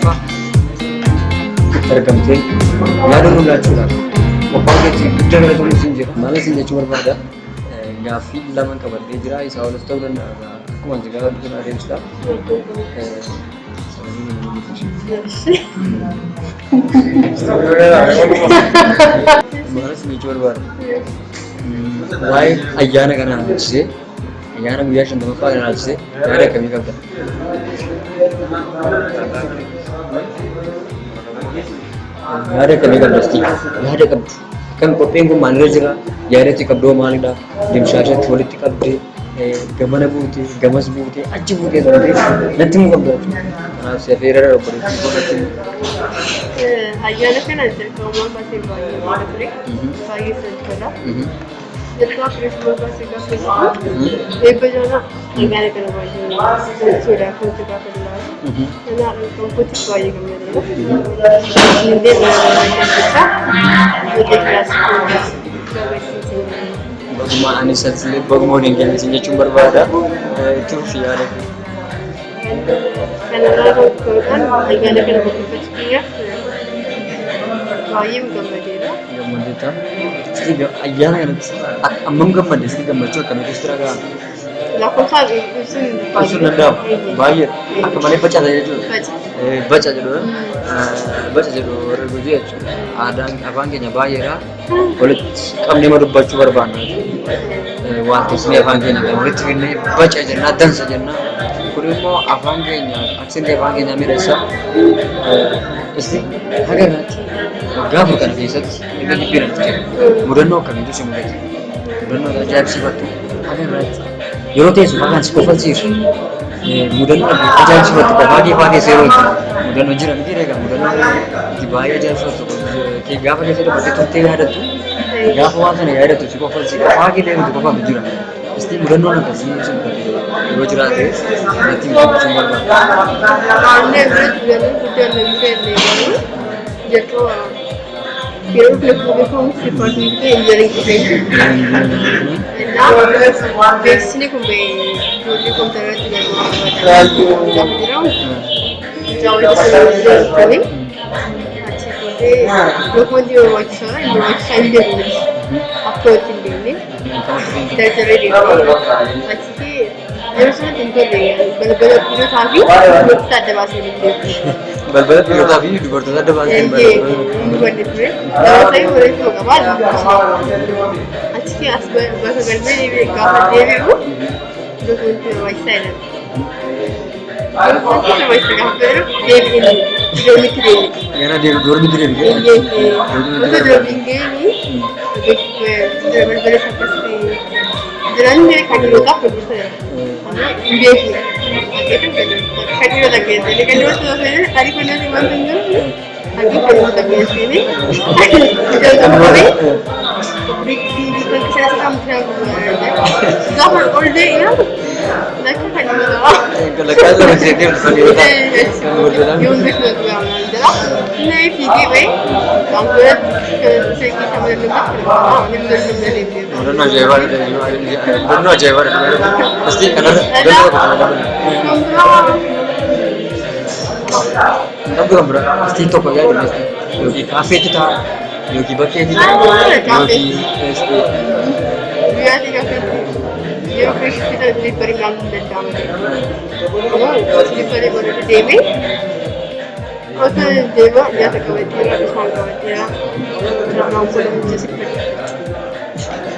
fa tergamte yaadon mul'achuudhaaf qophaa keetii guddaa galatoomuu siin jira maal isin jechuu barbaada gaaffii lama qabadhee jira isaa olas ta'uu danda'a akkuma ati gaafa dhufuu adeemsita maal isin jechuu barbaada waa'ee ayyaana kanaa ilaalchisee ayyaana guyyaa 50ffaa kanaa ilaalchisee yaada akkamii qabda? Yaada kami kan pasti yaada kam kan kopeng ko manira jira yaada ti kabdo malida dimshasha thodi ti kabde gamana buti gamas buti achi buti nanti mu kabdo se fera robber ko nanti ayana kan antar ko mo pasti bayi bayi sejala jika Christmas pasti ka Facebook jana ayana kan bayi sudah ko ti ka kala na ko puti bayi gamne hindi kita kelas baguma anisat sile baguma dengan isinya cuma berbeda itu siapa karena kalau kan agak ada berpikir bayim gammadera sehingga ayana kan amam gammadera sehingga macam kami istirahat lakon sabi usun nanda bayar kemana baca saja itu baca jadu reguji ada apa angkanya bayar boleh kami mau baca berbana waktu sini apa angkanya boleh ini baca aja nadan saja na kudu mau apa angkanya aksen apa angkanya merasa isti agar nanti gak bukan bisa ini dipilih mudah no kami itu semua mudah no aja sifat tu agar nanti Yorote makan sekofal sih, mudah aja sesuatu pagi seru, mudah jiran kira mudah dibayar aja sesuatu, kayak gak apa sih berarti tuh tiga ada tuh, gak apa nih ada tuh sekofal sih, pagi deh itu apa jiran, pasti mudah nanti sih seperti dua jiran deh, nanti mau cuma berapa. Ane berjualan kuda lebih jatuh. Kira belum sifat itu engineering design. Nah, biasanya kumbe dulu komputer itu yang jauh itu sekali. Lokum dia website dia ni, upload ini. That's already done. Actually, harus nanti dia bel-bel punya tapi tak ada bahasa Indonesia. Bel-bel punya tapi di luar tak ada bahasa Indonesia. saya boleh tu kawan. Actually, asal bahasa Indonesia ni kawan dia tu, lokum dia website. Kita website kawan dia ini. Yana dia 2003 ni. Itu 2003 ni. Bel-bel sampai jalan dia kan lupa produser. Dia ni. Kan dia lagi. Jadi kan dia sudah saya hari punya di mana tu. Lagi produser dia sini. Jalan kami. Di saya sama dia. Zaman all day ya. Nak kan dia. Kalau masih dia berjalan. Yung gusto ko lang nandala. Na ipigi ba? Ang good kasi kita mo lang Dono Jaivar. Pasti kan Nggak bro, pasti toko ya di kafe kita, yogi bakke kita, yogi SD. Iya di kafe. Yo kita di perilang dan kamu. Di perilang Dewi. Oke, Dewa dia terkawetira, Ismail kawetira. Nama belum jadi.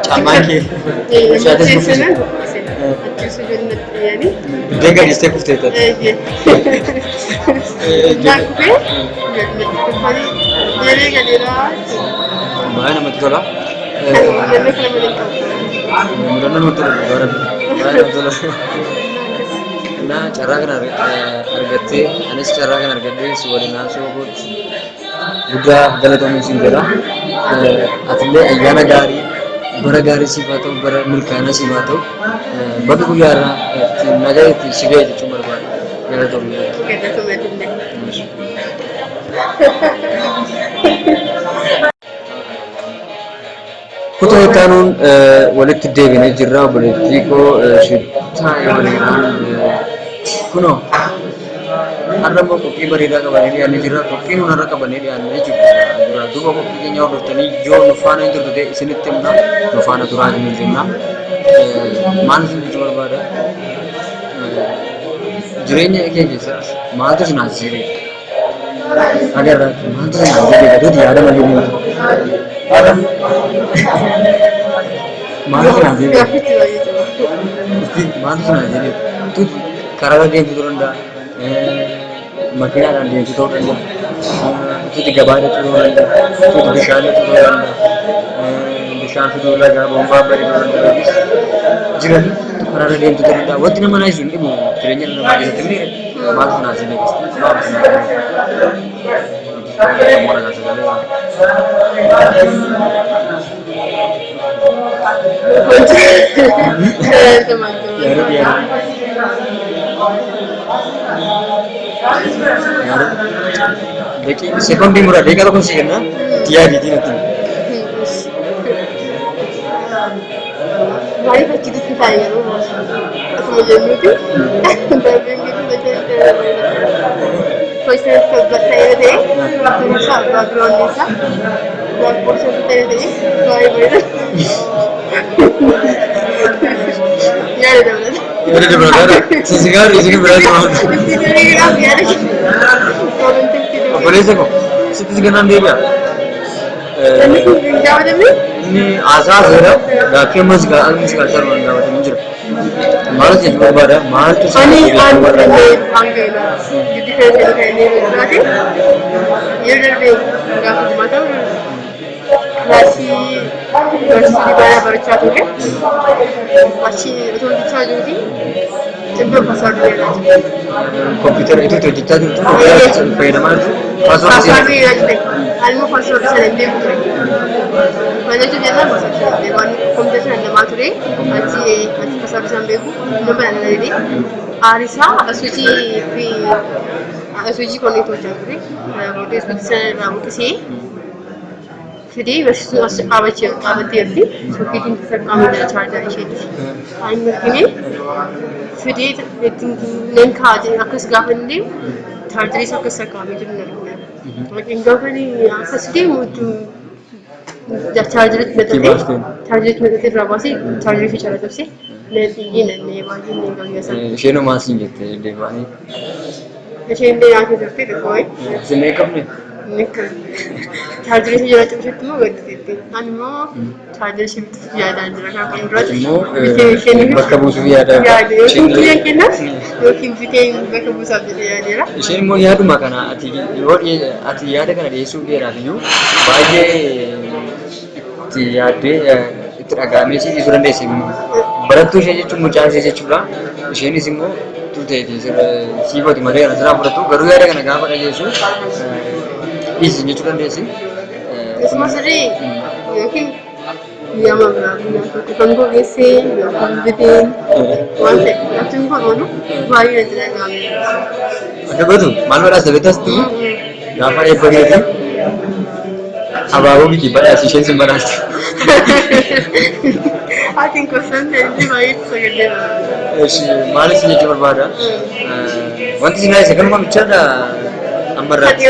Sama ki. Jadi sesuatu. Sesuatu ya ni. Dia kan istri kusti itu. Nak ke? Jadi kan dia. Mana betul lah? Mudah-mudahan betul. Betul. Nah, cara kan harganya, ane cara kan harganya sebuah naso buat udah jalan tuh musim gerah, atlet ayana gari sifatnya bermilkana sifatnya, bagi kuyara, naga itu sigai itu cuma berapa, jalan tuh. Kita tuh betul deh. Kutu kanun walit dewi jirra politiko shita yang kuno har'a immoo qophii bareedaa qabannee dhiyaannee jirra. Qophii nuyi har'a qabannee dhiyaannee jirra. Duuba qophii keenya hordoftanii yoo nu faana hin turte ta'e isinitti himna. Nu faana turaa hin jenna. Maal isin jechuu barbaada? Jireenya keenya keessatti maaltu isin haasisee? Agarra maaltu isin haasisee? Gadooti yaada malee ni maaltu isin haasisee? Maaltu isin haasisee? Tuuti karaa deemtu ta'uu danda'a. Makiinaadhaan deemtu ta'uu danda'a. Tuuti gabaadha ta'uu danda'a. Tuuti bishaan ta'uu danda'a. Bishaan fiduu lagaa bombaa bareeduu danda'a. Jiran karaa deemtu ta'uu danda'a. Wanti nama naasisu hin dhibu jireenya namaa keessatti illee maaltu isin haasisee? Maaltu isin Deki sekondi murah deka tu sih kan? Dia di sini tu. Mari kita cerita ya, aku mau jadi tu, tapi kita cerita. First saya deh, masa background desa, dan porsi saya deh, saya beri. Ya ada. Ada di belakang. Sesegar di sini berada. Ini kan biar. Apa ni seko? Situ juga nanti dia. Ini asas ada. Dah kemas culture mana dah macam ni. Malas je juga ada. Malas tu. Ani angkela. Jadi saya ni berarti. Ia dari dah macam masih di mana bercakap tu kan? Masih betul dicakap jadi. Jemput password dia. Komputer itu terjadi tu. Pada mana? Password dia ada. Almu password saya dia bukan. Mana tu dia nak password dia. Wan komputer saya nama tu dia. Aci password saya dia bukan. Nombor anda dia. Arisa switch connect हो जाता है। वो तो इसमें से नाम किसी फिरी वैसे आवती है सो कि दिन तक काम में चार्ज आई है टाइम में फिरी नहीं खा जाए अक्स गाफंडी थर्ड से अक्स काम में जुड़ने लगना लेकिन गाफंडी फर्स्ट मुझे चार्जर में तो रावासी चार्जर फीचर है तो से ये नहीं वाली नहीं करेंगे सर शेनो मासिंग कहते हैं देवानी Macam dia yang kita fikir koi. Makeup ni. Makeup. Charger se जरा चुप तो कर देते. अनु charger से ज़्यादा जरा का पंद्रह. Bakka buusu yaada. Yaada. Kunci yang kena. Mungkin kita bakka buusu ada yaada. Isheen immoo yaaduma kana ati yaada kana dhiyeessuu dheeraatiyyuu baay'ee itti yaaddee itti dhagahamee si dhiisuu dandeessi. Barattuu ishee jechuun mucaa ishee jechuudha. Isheenis immoo tuuteeti siifoti malee kana sirraa fudhatu garuu yaada kana gaafa dhageessu dhiisi jechuu dandeessi. Isuma sirrii yookiin Yama kan gogeesse kan biteen waan ta'e laftiin kun oolu baay'ee natti dhagahame. Adda gootu maal badhaasa beektastu gaafa eebba keeti abaaboo miti badhaasi isheen sin badhaastu. Atiin kuusan ta'e baay'ee sagalee maal isin jechuu barbaada? Wanti isin haasa'e kanuma bichaadha ammarraatti.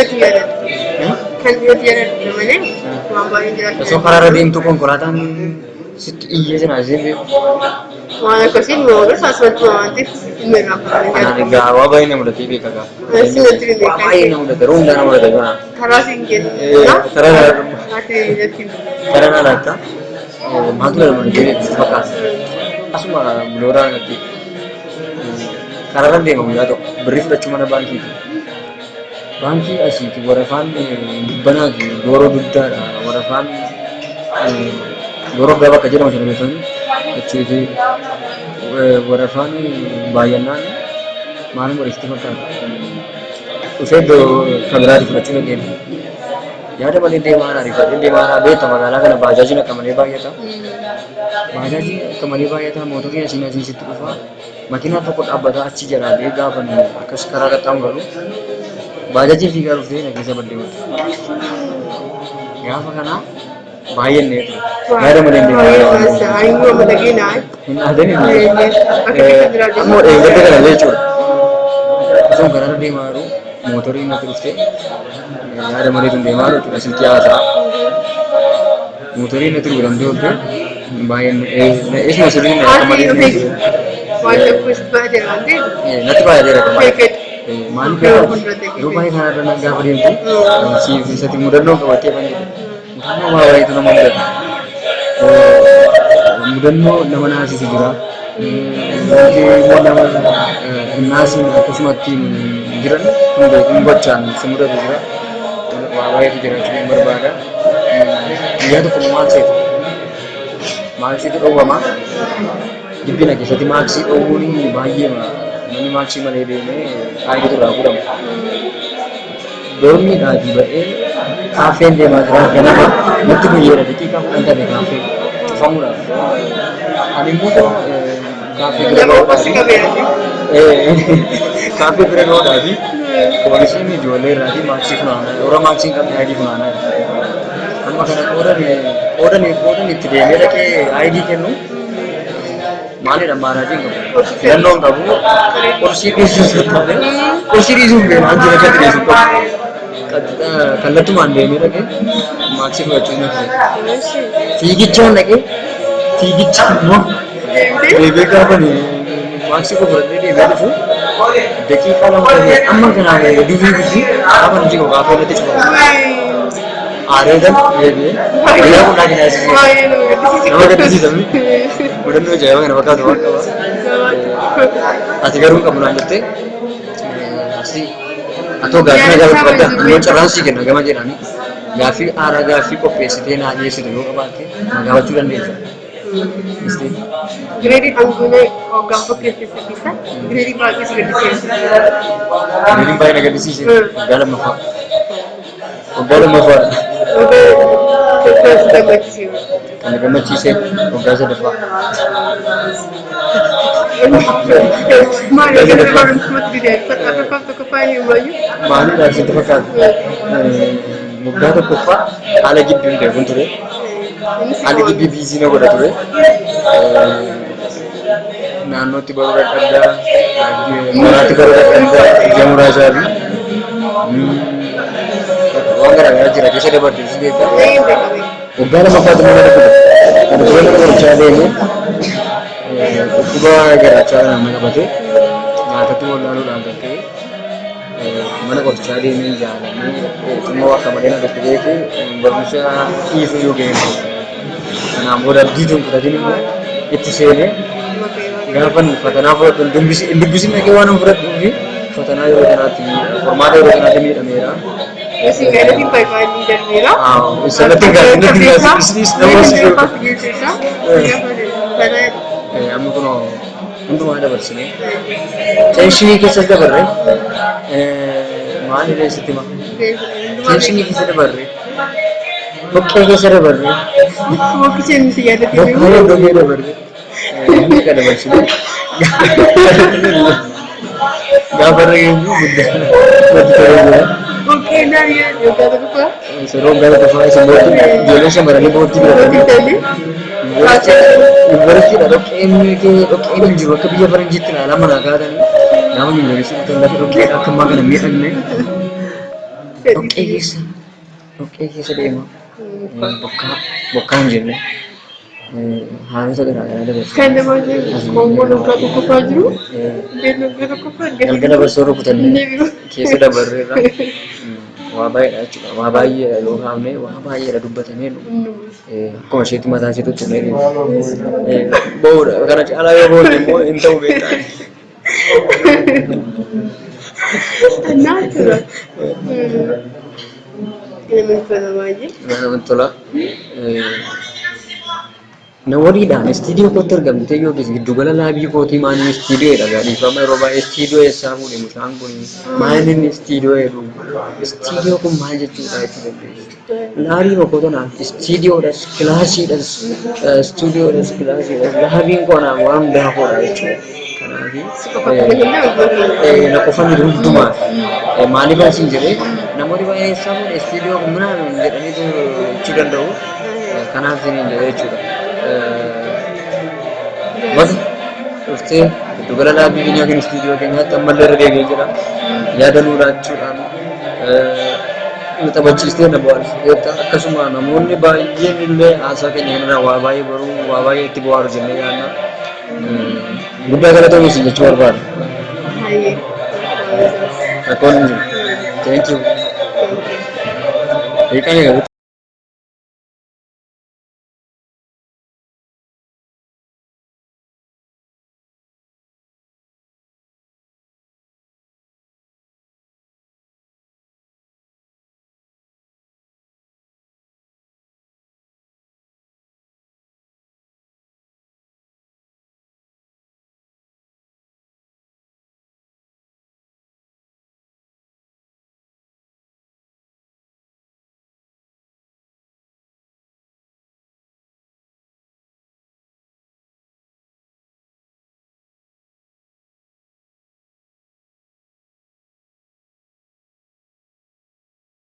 Kan dhiyootti jedhan malee waan baay'ee jiraachuu. Osoo karaarra deemtu konkolaataan sitti iyyee sin haasa'e waan akkasii nu oolus asumatti waan ta'eef dhimma irraa kanaan egaa waa baay'ee nama mudatee beeka gaa. Sinatti hin beekan. Baay'ee nama mudata yeroo hundaa nama mudata gaa. Karaa siin kennu. Karaa naa laata maaltu dhala mudatee beeku fakkaata. Asuma bulooraa natti karaarra deema guyyaa tokko birrii fudhachuu mana baankiiti. Baankii asiiti warafaan banaati gooroo guddaadha warafaan gooroo gabaa akka jedhamu sana beekani achiiti warafaan baay'inaan maalin godhasitti fakkaata dhufee iddoo kabiraati fudhachuu dandeenya yaada malee deemaa ariifadhe deemaa beekta magaalaa kana baajaajiin akka malee baay'ata baajaajiin akka malee baay'ata mootorri asiin asiisitti dhufa makiinaa tokko dhaabbataa achi jalaa gaafa akkas karaa qaxxaamuru Bajaji fiigaa dhuftee na keessa baddee jirti. Gaafa kana baay'een neetu. Yaada malee hin deemaa. Aangoo madagina. Hin aadanii ammoo eeggate kana jechuudha. Osoo garaan deemaa jiru motoriin natti dhuftee yaada mareetiin deemaa jechuudha silkii haasaa. Motoriin natti dhufu danda'u baay'een isuma sirriin akka malee Wanta kunis baay'ee waan ta'eef. natti baay'ee jira kan malee. Beekadhu. Maaliif Yeroo fuulduratti yeroo baay'ee kanarra gaafa deemtu siifisatti mudannoo qabattee kan jedhu mudannoo waa baay'eetu nama mudata. Mudannoo nama naasisu jira. Immoo nama naasiin akkasumatti jiran hin gochaan si mudatu jira. Waa baay'eetu jira jechuun barbaada. Guyyaa tokko maaksiitu dhowwama. Jibbina keessatti maaksii dhowwuun baay'ee namni maaksii malee deemee baay'eetu irraa fudhama. Doormiidhaatii ba'ee kaaffeen deemaa jira ganama natti guyyeera daqiiqaa 10 ta'e kaaffeen cufamuudhaaf. Ani immoo kaaffee bira kaaffee bira gahuudhaafi poolisiin ijoollee irraatii maaksii funaanaa yeroo maaksiin qabne ayidii funaanaa jira. Amma kana qoodan itti deemee dhaqee ayidii kennu maalidha maaraatiin qabu filannoon qabu qorsii dhiisuus taate qorsii dhiisuun beelaan jira kan dhiisu qabu kallattumaan deemee dhaqee maaksii fudhachuu ni fide fiigichaan dhaqee fiigichaan immoo deebee gaafa maaksii fudhatee deemee dhufu daqiiqaa lama amma kanaa durii fi gaafa nuti gaafa irratti cufamu areedan deemee guyyaa hundaa jinaasisee nama gaddisiisami mudannoo ajaa'iba kana fakkaatu waan qaba. Ati garuu qabu naan jettee asii atoo gaaffii na gaafa qabda immoo carraan sii kenna gama jedhanii gaaffii haaraa gaaffii qopheessitee naa dhiyeessitu yoo qabaatte na gaafachuu dandeessa. Gireedii hanguunee hoggaan qopheessisa keessa gireedii baay'ee si gaddisiisa. Gireediin baay'ee na gaddisiise waggaa lammaffaa. Waggaa lammaffaa. Kan gammachiise waggaa sadaffaa. Maaliif akka barumsumatti deemsa akka tokko faayee waayyuu? Maalidhaa sitti fakkaatu? Waggaa tokkoffaa haala gibbiin ta'e kun ture. Haalli gibbii biizii na godha ture. Naannootti baruu dadhabdaa, maraatti baruu dadhabdaa, ija muraasaa fi waan garaagaraa jira keessa dabartee si beektaa. Waggaa lamaffaatu nama dhabuudha. Kan fuula qorichaa deemee dhukkuba garaachaa nama qabatee nyaatatti wallaaluudhaan kan ta'e mana qorichaa deemee jaalamee xinnoo akka malee na dhaqqabee fi barumsa dhiisuu yoo ga'e kanaan booda abdiituun fudhatiin immoo itti seenee gaafan fatanaa fudhatu dubbisin dhaqee waan hin fudhadhuu fi fatanaa yeroo kanaatti qormaata yeroo kanaatti miidhameera. Isi gaarii baay'ee darbeera. Sanatti gaarii amma kun hundumaa dabarsine teenshinii keessas dabarre maali keessatti ma teenshinii keessa dabarre boqqee keessa dabarre boqqee nuti yaadate boqqee dabarre miidha dabarsine gaafa reefu guddaa wati ta'ee Oke, dari yoga apa? Serong gak ada apa semua itu jualnya sama dengan boti berarti. Berarti ada ini juga kebiasaan barang jitu lah lama nak ada ni. Nama ni dari situ tapi oke aku makan mie ni. Oke kisah dia mah. Bukan je ni. Harus ada bos. Kan dia macam kompon luka tu kupaju. Dia luka tu kupaju. Kalau bersuruh putar ni. Kisah dah berera. Waa baay'ee yoo kaafne waa baay'eedha dubbatamee akkuma isheetti mataa isheetti uffifnee boodha kana caalaa yoo boodde immoo hin ta'u beektaa. Naachura. Namatti tola baay'ee. Namatti tola. Na waliidhaan istiidiyoo kootti argamte yoo gis giddugala laabii kootii maaliin istiidiyoodha gaadhiifama yeroo baay'ee istiidiyoo eessaa fuudhe mucaan kun maaliin istiidiyoo jedhu istiidiyoo kun maal jechuudha itti dandeessu laabii boqotonaa istiidiyoodhas kilaasiidhas istuudiyoodhas kilaasiidhas laabiin koonaa waan hundaa koodha jechuudha kanaafi na qofan hundumaa maaliif asiin jedhee namoonni baay'ee eessaa fuudhe istiidiyoo kun minaan jedhanii jechuu danda'u kanaaf siniin jedhee jechuudha. Mas, usted Dugala laabii biyya kan istiidiyoo keenyaatti ammallee irra deebi'ee jira. Yaada nuu laachuudhaan nu taphachiistee na bohaarsiseetta. Akkasuma namoonni baay'een illee haasaa keenya kanarraa waa baay'ee baruu, waa baay'ee itti bohaaru jennee yaadna. Guddaa galatoomis jechuu barbaada. Baay'ee. Rakkoon hin jiru. Thank you. Hiikan eegalu.